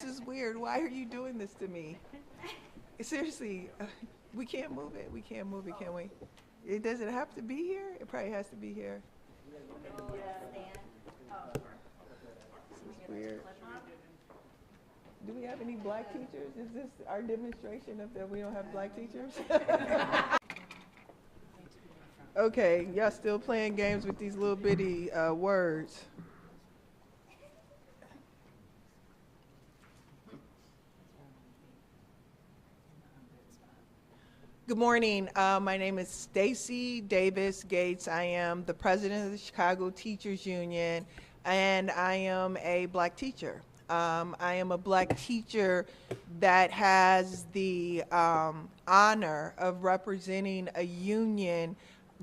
This is weird. Why are you doing this to me? Seriously, we can't move it. We can't move it, can we? It doesn't have to be here. It probably has to be here. This is weird. Do we have any black teachers? Is this our demonstration of that we don't have black teachers? Okay, y'all still playing games with these little bitty words. Good morning. My name is Stacy Davis Gates. I am the president of the Chicago Teachers Union, and I am a black teacher. I am a black teacher that has the honor of representing a union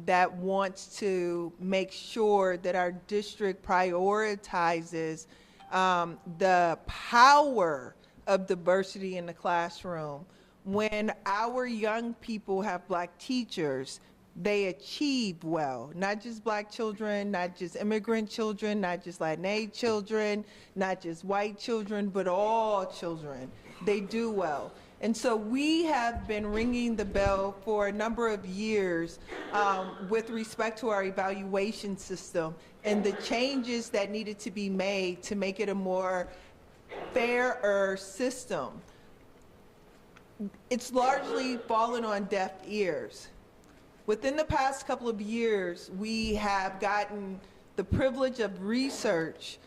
that wants to make sure that our district prioritizes the power of diversity in the classroom. When our young people have black teachers, they achieve well. Not just black children, not just immigrant children, not just Latinx children, not just white children, but all children. They do well. And so we have been ringing the bell for a number of years with respect to our evaluation system and the changes that needed to be made to make it a more fairer system. It's largely fallen on deaf ears. Within the past couple of years, we have gotten the privilege of research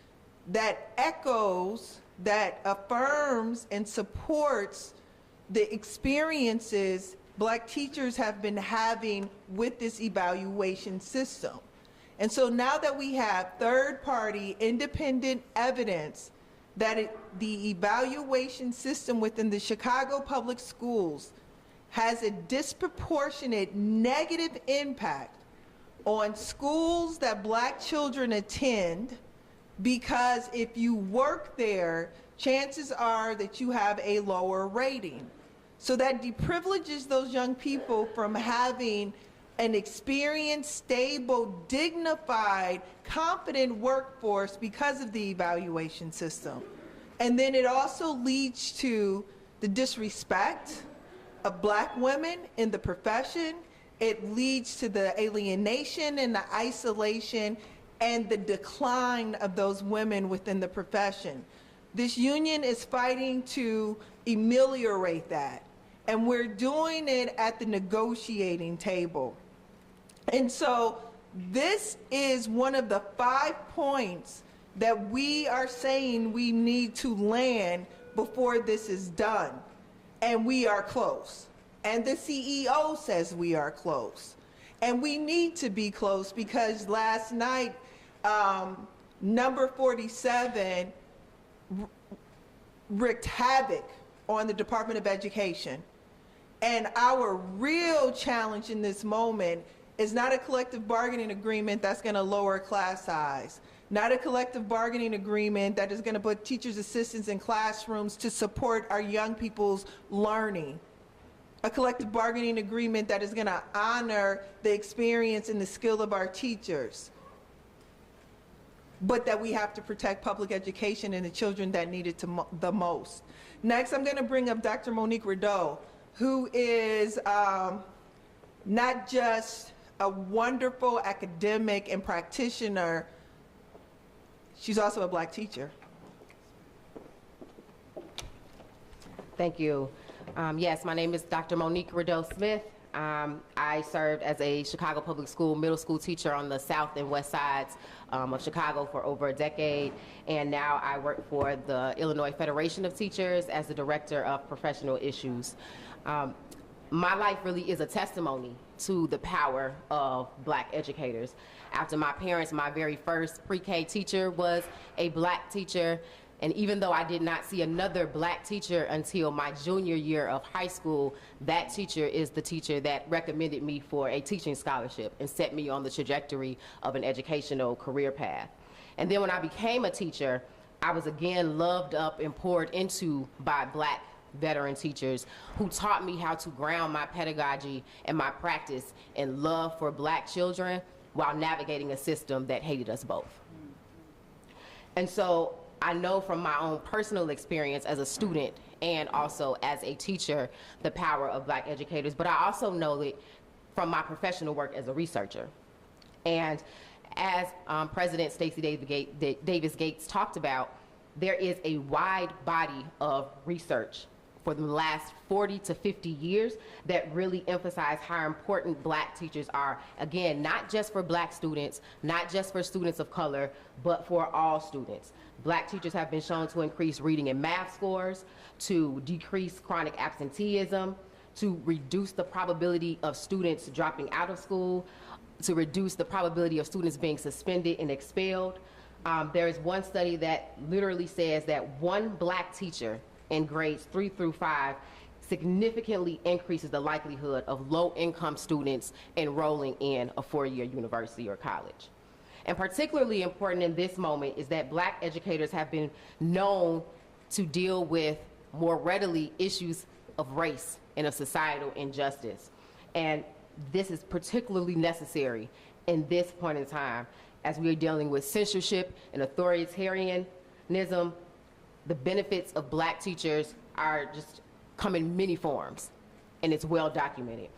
that echoes, that affirms and supports the experiences black teachers have been having with this evaluation system. And so now that we have third-party independent evidence that the evaluation system within the Chicago Public Schools has a disproportionate negative impact on schools that black children attend, because if you work there, chances are that you have a lower rating. So that deprivileges those young people from having an experienced, stable, dignified, confident workforce because of the evaluation system. And then it also leads to the disrespect of black women in the profession. It leads to the alienation and the isolation and the decline of those women within the profession. This union is fighting to ameliorate that, and we're doing it at the negotiating table. And so this is one of the 5 points that we are saying we need to land before this is done. And we are close. And the CEO says we are close. And we need to be close because last night, number 47 wreaked havoc on the Department of Education. And our real challenge in this moment is not a collective bargaining agreement that's going to lower class size, not a collective bargaining agreement that is going to put teachers' assistants in classrooms to support our young people's learning, a collective bargaining agreement that is going to honor the experience and the skill of our teachers, but that we have to protect public education and the children that need it the most. Next, I'm going to bring up Dr. Monique Rideau, who is not just a wonderful academic and practitioner, she's also a black teacher. Thank you. Yes, my name is Dr. Monique Rideau Smith. I served as a Chicago Public School middle school teacher on the south and west sides of Chicago for over a decade, and now I work for the Illinois Federation of Teachers as the Director of Professional Issues. My life really is a testimony to the power of black educators. After my parents, my very first pre-K teacher was a black teacher, and even though I did not see another black teacher until my junior year of high school, that teacher is the teacher that recommended me for a teaching scholarship and set me on the trajectory of an educational career path. And then when I became a teacher, I was again loved up and poured into by black veteran teachers who taught me how to ground my pedagogy and my practice in love for black children while navigating a system that hated us both. And so I know from my own personal experience as a student and also as a teacher the power of Black educators, but I also know it from my professional work as a researcher. And as President Stacey Davis Gates talked about, there is a wide body of research for the last 40 to 50 years that really emphasize how important Black teachers are. Again, not just for Black students, not just for students of color, but for all students. Black teachers have been shown to increase reading and math scores, to decrease chronic absenteeism, to reduce the probability of students dropping out of school, to reduce the probability of students being suspended and expelled. There is one study that literally says that one Black teacher in grades 3 through 5 significantly increases the likelihood of low-income students enrolling in a four-year university or college. And particularly important in this moment is that Black educators have been known to deal with more readily issues of race and of societal injustice. And this is particularly necessary in this point in time as we are dealing with censorship and authoritarianism. The benefits of Black teachers are just come in many forms, and it's well documented.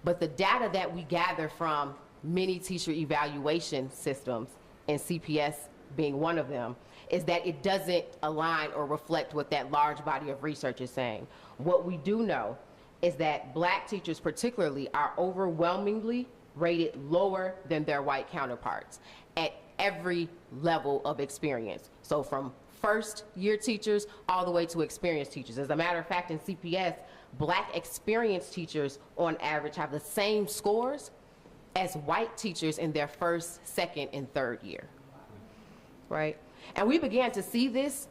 But the data that we gather from many teacher evaluation systems, and CPS being one of them, is that it doesn't align or reflect what that large body of research is saying. What we do know is that Black teachers particularly are overwhelmingly rated lower than their white counterparts at every level of experience. So from first year teachers all the way to experienced teachers. As a matter of fact, in CPS, Black experienced teachers on average have the same scores as white teachers in their first, second, and third year, right? And we began to see this.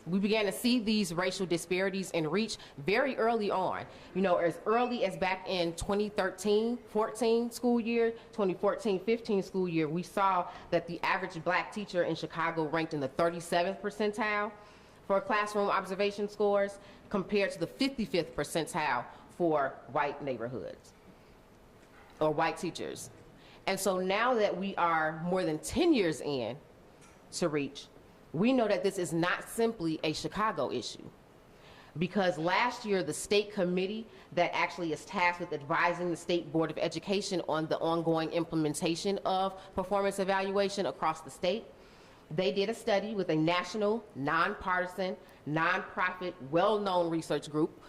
We began to see these racial disparities in reach very early on. You know, as early as back in 2013-14 school year, 2014-15 school year, we saw that the average Black teacher in Chicago ranked in the 37th percentile for classroom observation scores compared to the 55th percentile for white neighborhoods or white teachers. And so now that we are more than 10 years in to reach, we know that this is not simply a Chicago issue, because last year the state committee that actually is tasked with advising the State Board of Education on the ongoing implementation of performance evaluation across the state, they did a study with a national, nonpartisan, nonprofit, well-known research group,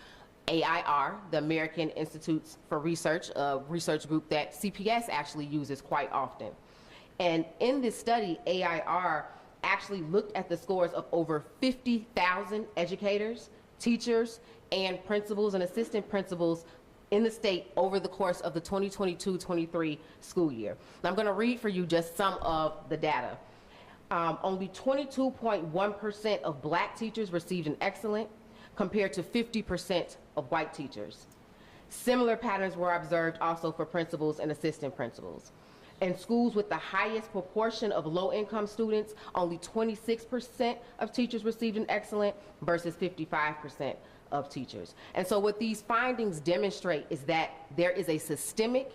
AIR, the American Institutes for Research, a research group that CPS actually uses quite often. And in this study, AIR actually looked at the scores of over 50,000 educators, teachers, and principals and assistant principals in the state over the course of the 2022-23 school year. And I'm going to read for you just some of the data. Only 22.1% of Black teachers received an excellent, compared to 50% of white teachers. Similar patterns were observed also for principals and assistant principals. In schools with the highest proportion of low-income students, only 26% of teachers received an excellent versus 55% of teachers. And so what these findings demonstrate is that there is a systemic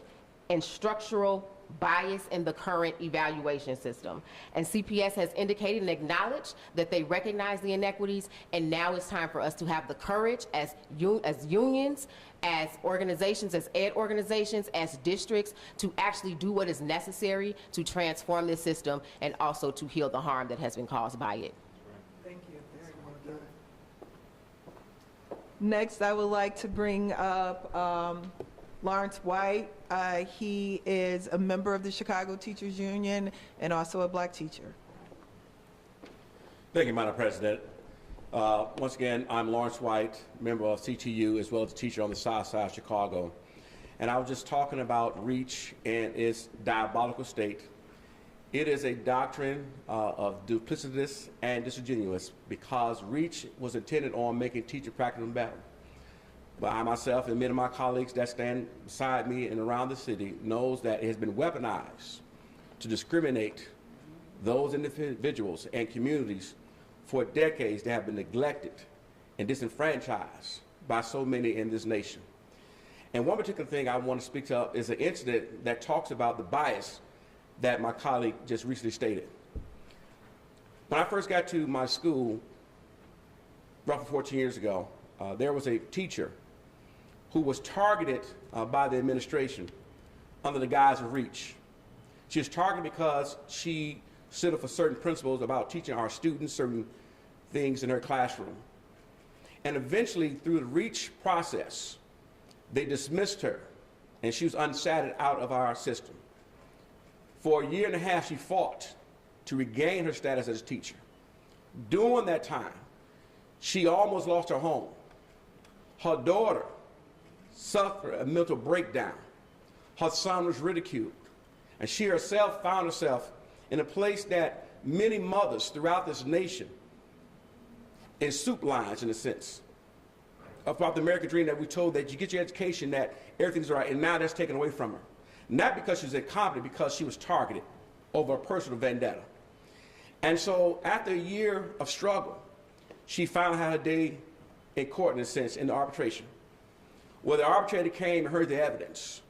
and structural bias in the current evaluation system. And CPS has indicated and acknowledged that they recognize the inequities, and now it's time for us to have the courage as unions, as organizations, as ed organizations, as districts, to actually do what is necessary to transform this system and also to heal the harm that has been caused by it. Thank you. Very well done. Next, I would like to bring up Lawrence White. He is a member of the Chicago Teachers Union and also a Black teacher. Thank you, Madam President. Once again, I'm Lawrence White, member of CTU, as well as a teacher on the South Side of Chicago. And I was just talking about REACH and its diabolical state. It is a doctrine of duplicitous and disingenuous, because REACH was intended on making teacher practicum better. But I myself and many of my colleagues that stand beside me and around the city knows that it has been weaponized to discriminate those individuals and communities for decades that have been neglected and disenfranchised by so many in this nation. And one particular thing I want to speak to is an incident that talks about the bias that my colleague just recently stated. When I first got to my school, roughly 14 years ago, there was a teacher who was targeted by the administration under the guise of reach. She was targeted because she stood up for certain principles about teaching our students certain things in her classroom. And eventually, through the reach process, they dismissed her, and she was unsatted out of our system. For a year and a half, she fought to regain her status as a teacher. During that time, she almost lost her home. Her daughter suffered a mental breakdown. Her son was ridiculed. And she herself found herself in a place that many mothers throughout this nation, in soup lines in a sense, about the American dream that we told that you get your education, that everything's all right, and now that's taken away from her. Not because she was incompetent, because she was targeted over a personal vendetta. And so after a year of struggle, she finally had a day in court, in a sense, in the arbitration, where the arbitrator came and heard the evidence.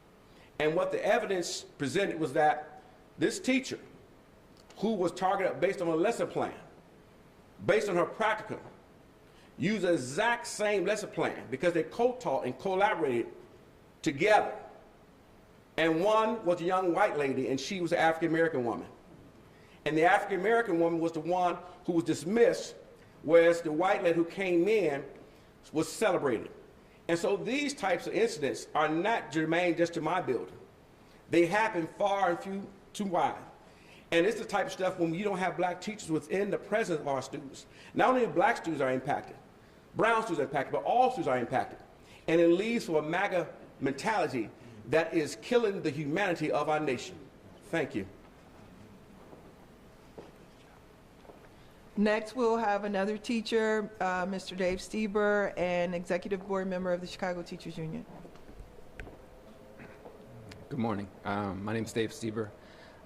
And what the evidence presented was that this teacher, who was targeted based on a lesson plan, based on her practicum, used the exact same lesson plan because they co-taught and collaborated together. And one was a young white lady, and she was an African-American woman. And the African-American woman was the one who was dismissed, whereas the white lady who came in was celebrated. And so these types of incidents are not germane just to my building. They happen far and few too wide. And it's the type of stuff when you don't have black teachers within the presence of our students. Not only black students are impacted, brown students are impacted, but all students are impacted. And it leads to a MAGA mentality that is killing the humanity of our nation. Thank you. Next, we'll have another teacher, Mr. Dave Stieber, an executive board member of the Chicago Teachers Union. Good morning. My name is Dave Stieber.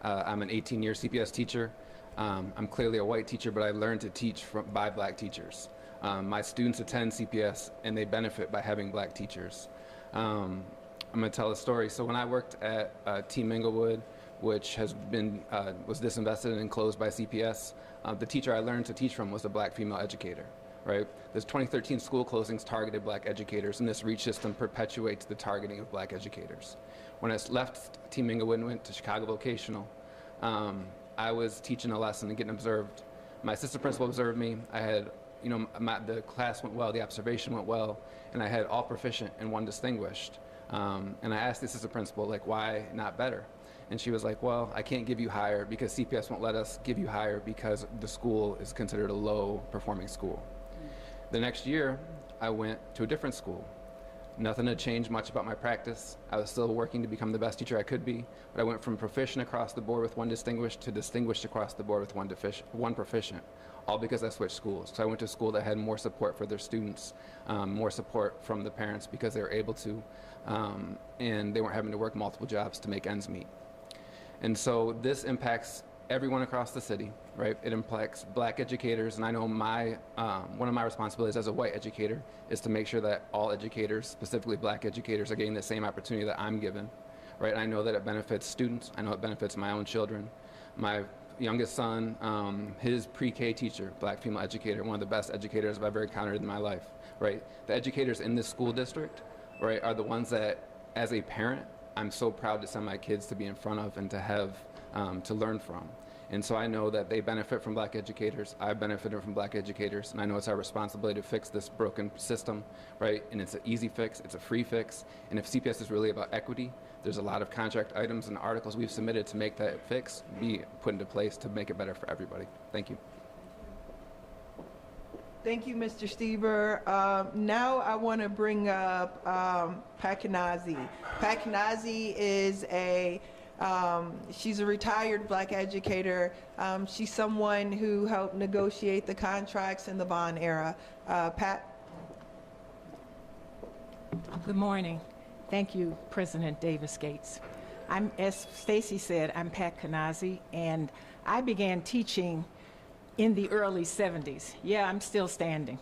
I'm an 18-year CPS teacher. I'm clearly a white teacher, but I learned to teach by black teachers. My students attend CPS, and they benefit by having black teachers. I'm going to tell a story. So when I worked at Team Inglewood, which has been was disinvested and closed by CPS, the teacher I learned to teach from was a black female educator. Right? This 2013 school closings targeted black educators, and this reach system perpetuates the targeting of black educators. When I left Team Inglewood and went to Chicago Vocational, I was teaching a lesson and getting observed. My assistant principal observed me. I had, the class went well, the observation went well, and I had all proficient and one distinguished. And I asked the assistant principal, why not better? And she was like, well, I can't give you higher because CPS won't let us give you higher because the school is considered a low-performing school. The next year, I went to a different school. Nothing had changed much about my practice. I was still working to become the best teacher I could be, but I went from proficient across the board with one distinguished to distinguished across the board with one proficient, all because I switched schools. So I went to a school that had more support for their students, more support from the parents because they were able to, and they weren't having to work multiple jobs to make ends meet. And so this impacts everyone across the city, right? It impacts black educators, and I know one of my responsibilities as a white educator is to make sure that all educators, specifically black educators, are getting the same opportunity that I'm given, right? And I know that it benefits students. I know it benefits my own children. My youngest son, his pre-K teacher, black female educator, one of the best educators I've ever encountered in my life, right? The educators in this school district, right, are the ones that, as a parent, I'm so proud to send my kids to be in front of and to have to learn from. And so I know that they benefit from black educators. I've benefited from black educators, and I know it's our responsibility to fix this broken system, right? And it's an easy fix, it's a free fix. And if CPS is really about equity, there's a lot of contract items and articles we've submitted to make that fix be put into place to make it better for everybody. Thank you. Thank you, Mr. Stieber. Now I want to bring up Pat Kanazi. Pat Kanazi is she's a retired black educator. She's someone who helped negotiate the contracts in the bond era. Pat? Good morning. Thank you, President Davis Gates. As Stacy said, I'm Pat Kanazi, and I began teaching in the early 70s. Yeah, I'm still standing.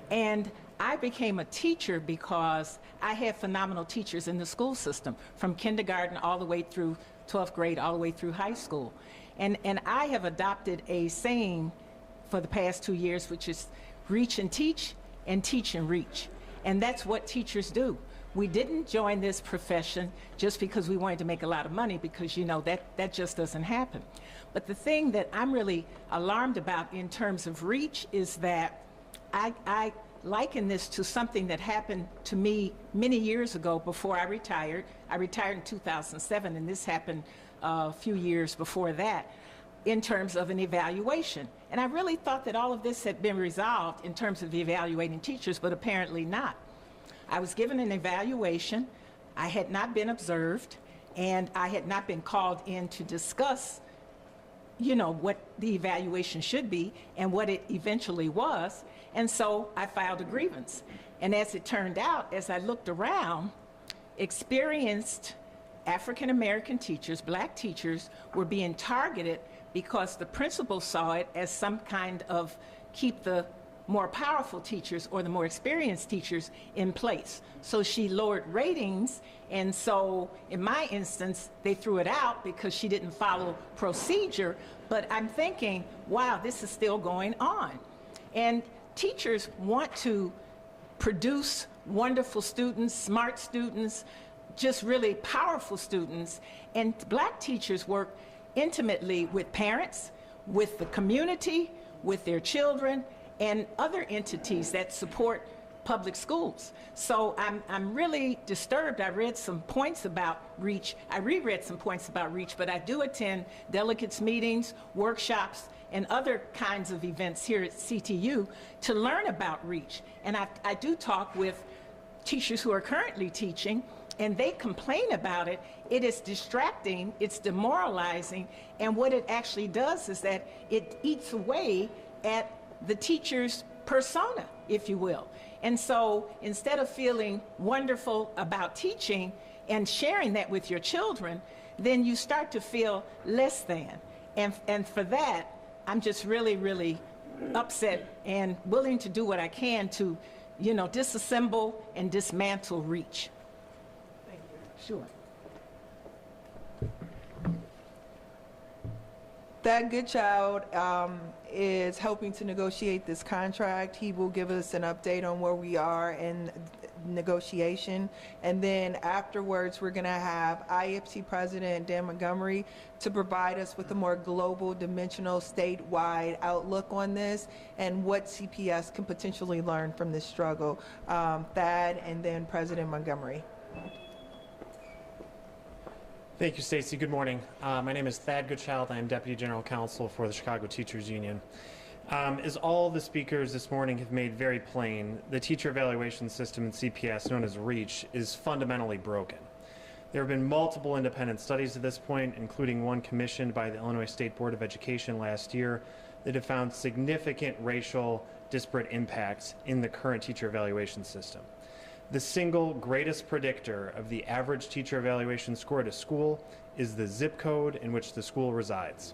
And I became a teacher because I had phenomenal teachers in the school system, from kindergarten all the way through 12th grade, all the way through high school. And I have adopted a saying for the past 2 years, which is reach and teach and reach. And that's what teachers do. We didn't join this profession just because we wanted to make a lot of money, because you know that just doesn't happen. But the thing that I'm really alarmed about in terms of reach is that I liken this to something that happened to me many years ago before I retired. I retired in 2007, and this happened a few years before that, in terms of an evaluation. And I really thought that all of this had been resolved in terms of evaluating teachers, but apparently not. I was given an evaluation, I had not been observed, and I had not been called in to discuss, you know, what the evaluation should be and what it eventually was. And so I filed a grievance. And as it turned out, as I looked around, experienced African American teachers, black teachers, were being targeted because the principal saw it as some kind of keep the more powerful teachers or the more experienced teachers in place. So she lowered ratings, and so in my instance, they threw it out because she didn't follow procedure. But I'm thinking, wow, this is still going on. And teachers want to produce wonderful students, smart students, just really powerful students. And black teachers work intimately with parents, with the community, with their children, and other entities that support public schools. So I'm really disturbed. I read some points about REACH. I reread some points about REACH, but I do attend delegates meetings, workshops, and other kinds of events here at CTU to learn about REACH. And I do talk with teachers who are currently teaching, and they complain about it. It is distracting, it's demoralizing, and what it actually does is that it eats away at the teacher's persona, if you will. And so instead of feeling wonderful about teaching and sharing that with your children, then you start to feel less than. And for that, I'm just really, really upset and willing to do what I can to, you know, disassemble and dismantle REACH. Thank you. Sure. That Goodchild is helping to negotiate this contract. He will give us an update on where we are in negotiation. And then afterwards, we're going to have IFT President Dan Montgomery to provide us with a more global, dimensional, statewide outlook on this and what CPS can potentially learn from this struggle. Thad and then President Montgomery. Thank you, Stacy. Good morning. My name is Thad Goodchild. I am Deputy General Counsel for the Chicago Teachers Union. As all the speakers this morning have made very plain, the teacher evaluation system in CPS, known as REACH, is fundamentally broken. There have been multiple independent studies at this point, including one commissioned by the Illinois State Board of Education last year, that have found significant racial disparate impacts in the current teacher evaluation system. The single greatest predictor of the average teacher evaluation score at a school is the zip code in which the school resides.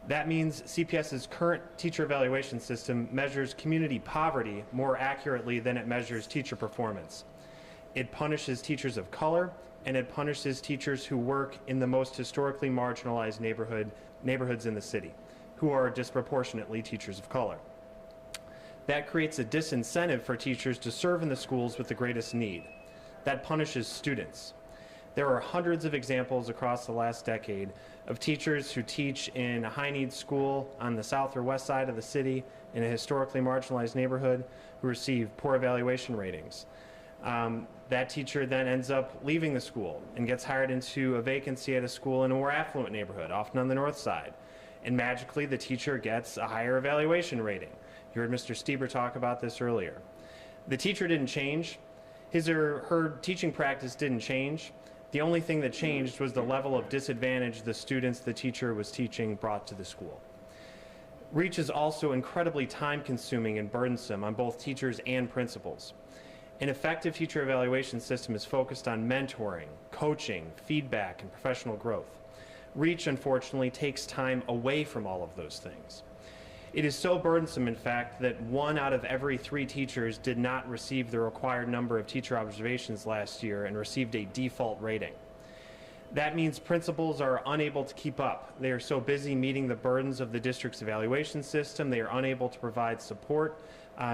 That means CPS's current teacher evaluation system measures community poverty more accurately than it measures teacher performance. It punishes teachers of color, and it punishes teachers who work in the most historically marginalized neighborhoods in the city, who are disproportionately teachers of color. That creates a disincentive for teachers to serve in the schools with the greatest need. That punishes students. There are hundreds of examples across the last decade of teachers who teach in a high-needs school on the south or west side of the city in a historically marginalized neighborhood who receive poor evaluation ratings. That teacher then ends up leaving the school and gets hired into a vacancy at a school in a more affluent neighborhood, often on the north side. And magically, the teacher gets a higher evaluation rating. You heard Mr. Stieber talk about this earlier. The teacher didn't change. His or her teaching practice didn't change. The only thing that changed was the level of disadvantage the students the teacher was teaching brought to the school. REACH is also incredibly time-consuming and burdensome on both teachers and principals. An effective teacher evaluation system is focused on mentoring, coaching, feedback, and professional growth. REACH, unfortunately, takes time away from all of those things. It is so burdensome, in fact, that 1 out of every 3 teachers did not receive the required number of teacher observations last year and received a default rating. That means principals are unable to keep up. They are so busy meeting the burdens of the district's evaluation system, they are unable to provide support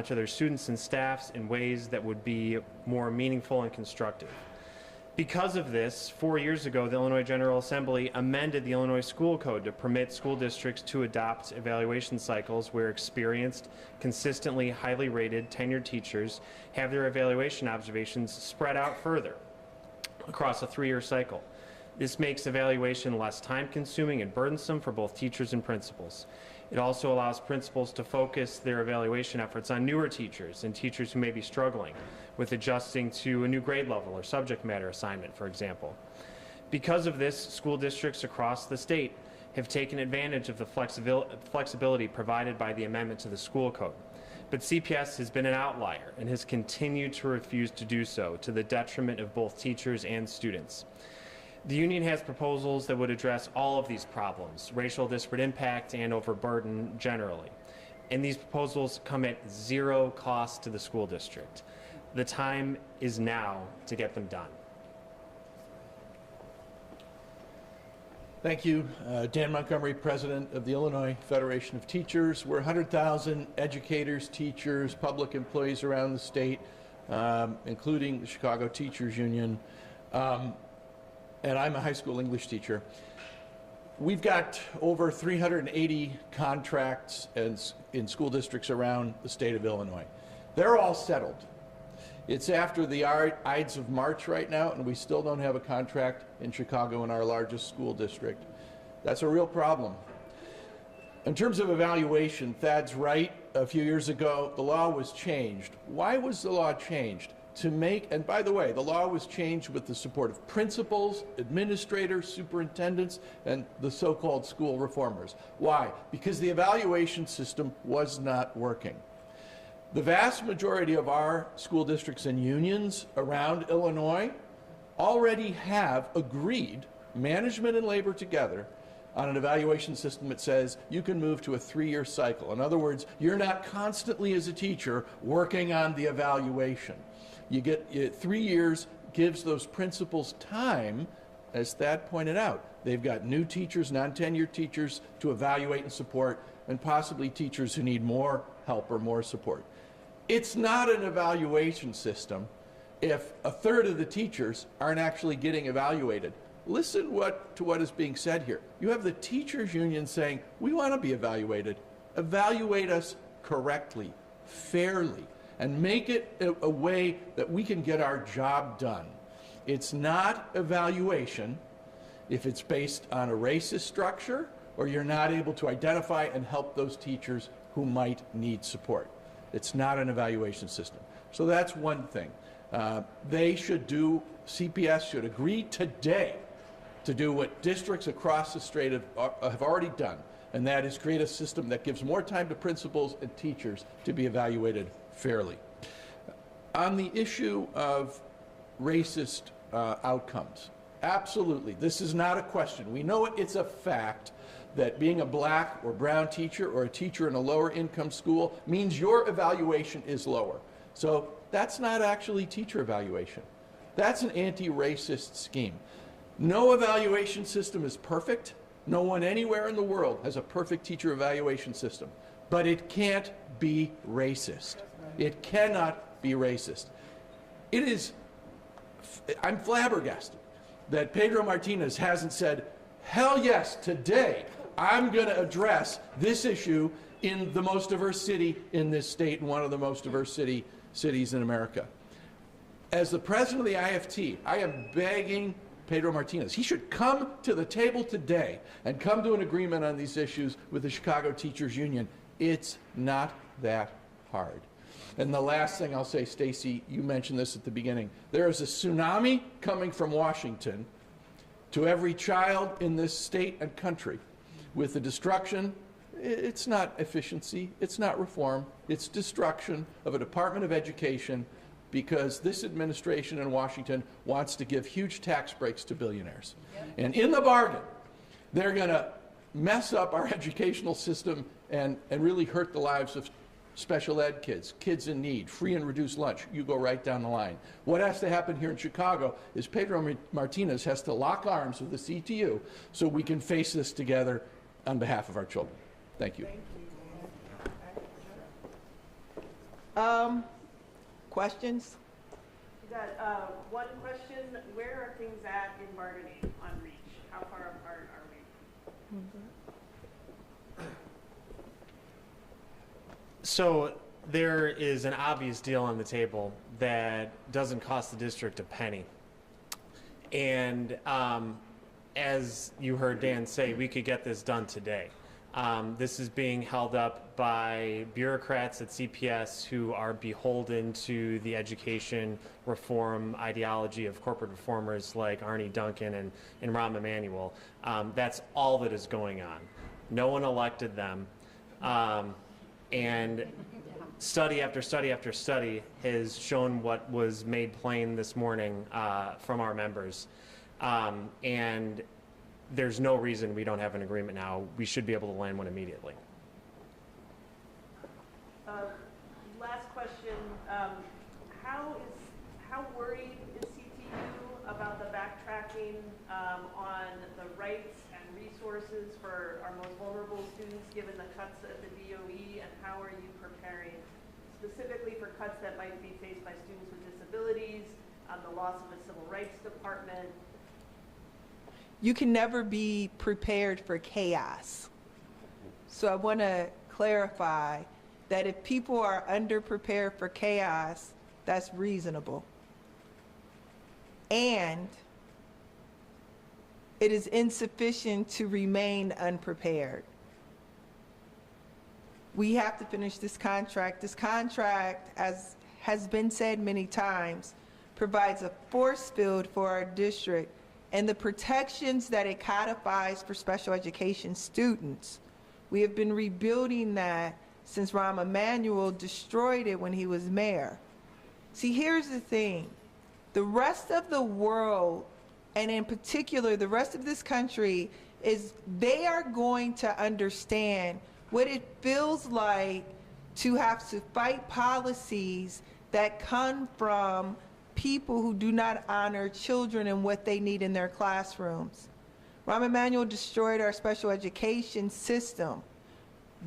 to their students and staffs in ways that would be more meaningful and constructive. Because of this, 4 years ago, the Illinois General Assembly amended the Illinois School Code to permit school districts to adopt evaluation cycles where experienced, consistently highly rated, tenured teachers have their evaluation observations spread out further across a 3-year cycle. This makes evaluation less time-consuming and burdensome for both teachers and principals. It also allows principals to focus their evaluation efforts on newer teachers and teachers who may be struggling with adjusting to a new grade level or subject matter assignment, for example. Because of this, school districts across the state have taken advantage of the flexibility provided by the amendment to the school code. But CPS has been an outlier and has continued to refuse to do so, to the detriment of both teachers and students. The union has proposals that would address all of these problems, racial disparate impact and overburden generally. And these proposals come at zero cost to the school district. The time is now to get them done. Thank you. Dan Montgomery, President of the Illinois Federation of Teachers. We're 100,000 educators, teachers, public employees around the state, including the Chicago Teachers Union. And I'm a high school English teacher. We've got over 380 contracts in school districts around the state of Illinois. They're all settled. It's after the Ides of March right now, and we still don't have a contract in Chicago in our largest school district. That's a real problem. In terms of evaluation, Thad's right. A few years ago, the law was changed. Why was the law changed? To make, and by the way, the law was changed with the support of principals, administrators, superintendents, and the so-called school reformers. Why? Because the evaluation system was not working. The vast majority of our school districts and unions around Illinois already have agreed, management and labor together, on an evaluation system that says you can move to a 3-year cycle. In other words, you're not constantly as a teacher working on the evaluation. You get 3 years gives those principals time, as Thad pointed out. They've got new teachers, non-tenured teachers to evaluate and support, and possibly teachers who need more help or more support. It's not an evaluation system if a third of the teachers aren't actually getting evaluated. Listen to what is being said here. You have the teachers union saying, we want to be evaluated. Evaluate us correctly, fairly, and make it a way that we can get our job done. It's not evaluation if it's based on a racist structure or you're not able to identify and help those teachers who might need support. It's not an evaluation system. So that's one thing. CPS should agree today to do what districts across the state have already done, and that is create a system that gives more time to principals and teachers to be evaluated fairly. On the issue of racist outcomes, absolutely, this is not a question. We know it's a fact that being a black or brown teacher or a teacher in a lower income school means your evaluation is lower. So that's not actually teacher evaluation. That's an anti-racist scheme. No evaluation system is perfect. No one anywhere in the world has a perfect teacher evaluation system. But it can't be racist. It cannot be racist. I'm flabbergasted that Pedro Martinez hasn't said, hell yes, today I'm going to address this issue in the most diverse city in this state and one of the most diverse cities in America. As the president of the IFT, I am begging Pedro Martinez, he should come to the table today and come to an agreement on these issues with the Chicago Teachers Union. It's not that hard. And the last thing I'll say, Stacy, you mentioned this at the beginning. There is a tsunami coming from Washington to every child in this state and country with the destruction. It's not efficiency, it's not reform, it's destruction of a Department of Education because this administration in Washington wants to give huge tax breaks to billionaires. And in the bargain, they're going to mess up our educational system and really hurt the lives of special ed kids, kids in need, free and reduced lunch. You go right down the line. What has to happen here in Chicago is Pedro Martinez has to lock arms with the CTU so we can face this together on behalf of our children. Thank you. Questions? We got one question. Where are things at in bargaining on REACH? How far apart are we? So there is an obvious deal on the table that doesn't cost the district a penny. And as you heard Dan say, we could get this done today. This is being held up by bureaucrats at CPS who are beholden to the education reform ideology of corporate reformers like Arnie Duncan and Rahm Emanuel. That's all that is going on. No one elected them. And study after study after study has shown what was made plain this morning from our members. And there's no reason we don't have an agreement now. We should be able to land one immediately. Last question. How worried is CTU about the backtracking on the rights and resources for our most vulnerable students given the cuts at the DOE, and how are you preparing specifically for cuts that might be faced by students with disabilities, the loss of a civil rights department? You can never be prepared for chaos. So I want to clarify that if people are underprepared for chaos, that's reasonable. And it is insufficient to remain unprepared. We have to finish this contract. This contract, as has been said many times, provides a force field for our district and the protections that it codifies for special education students. We have been rebuilding that since Rahm Emanuel destroyed it when he was mayor. See, here's the thing. The rest of the world, and in particular the rest of this country, they are going to understand what it feels like to have to fight policies that come from people who do not honor children and what they need in their classrooms. Rahm Emanuel destroyed our special education system.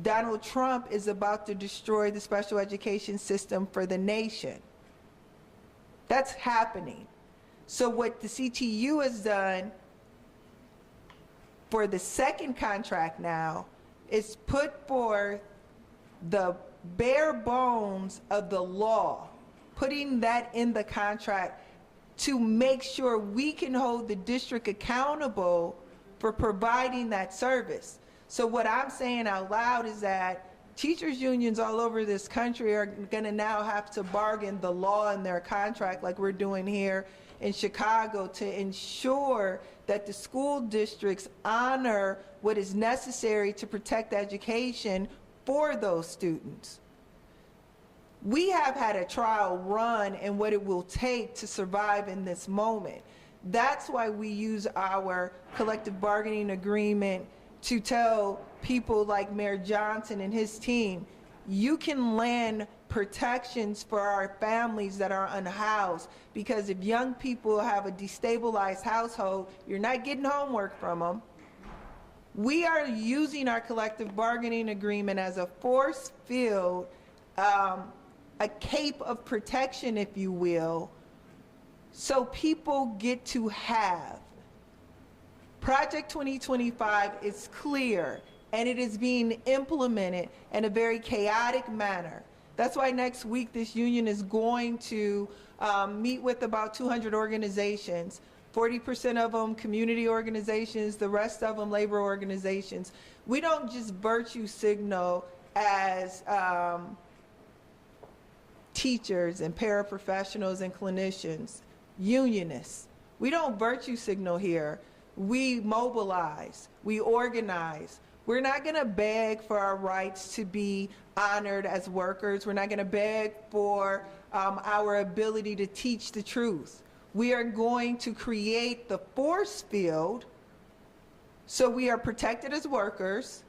Donald Trump is about to destroy the special education system for the nation. That's happening. So what the CTU has done for the second contract now is put forth the bare bones of the law, putting that in the contract to make sure we can hold the district accountable for providing that service. So what I'm saying out loud is that teachers unions all over this country are going to now have to bargain the law in their contract like we're doing here in Chicago to ensure that the school districts honor what is necessary to protect education for those students. We have had a trial run in what it will take to survive in this moment. That's why we use our collective bargaining agreement to tell people like Mayor Johnson and his team, you can land protections for our families that are unhoused, because if young people have a destabilized household, you're not getting homework from them. We are using our collective bargaining agreement as a force field, a cape of protection, if you will, so people get to have. Project 2025 is clear, and it is being implemented in a very chaotic manner. That's why next week this union is going to meet with about 200 organizations, 40% of them community organizations, the rest of them labor organizations. We don't just virtue signal as teachers and paraprofessionals and clinicians, unionists. We don't virtue signal here. We mobilize, we organize. We're not going to beg for our rights to be honored as workers. We're not going to beg for our ability to teach the truth. We are going to create the force field so we are protected as workers,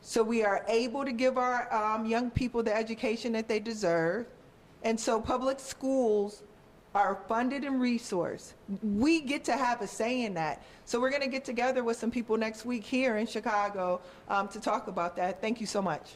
so we are able to give our young people the education that they deserve. And so public schools are funded and resourced. We get to have a say in that. So we're going to get together with some people next week here in Chicago to talk about that. Thank you so much.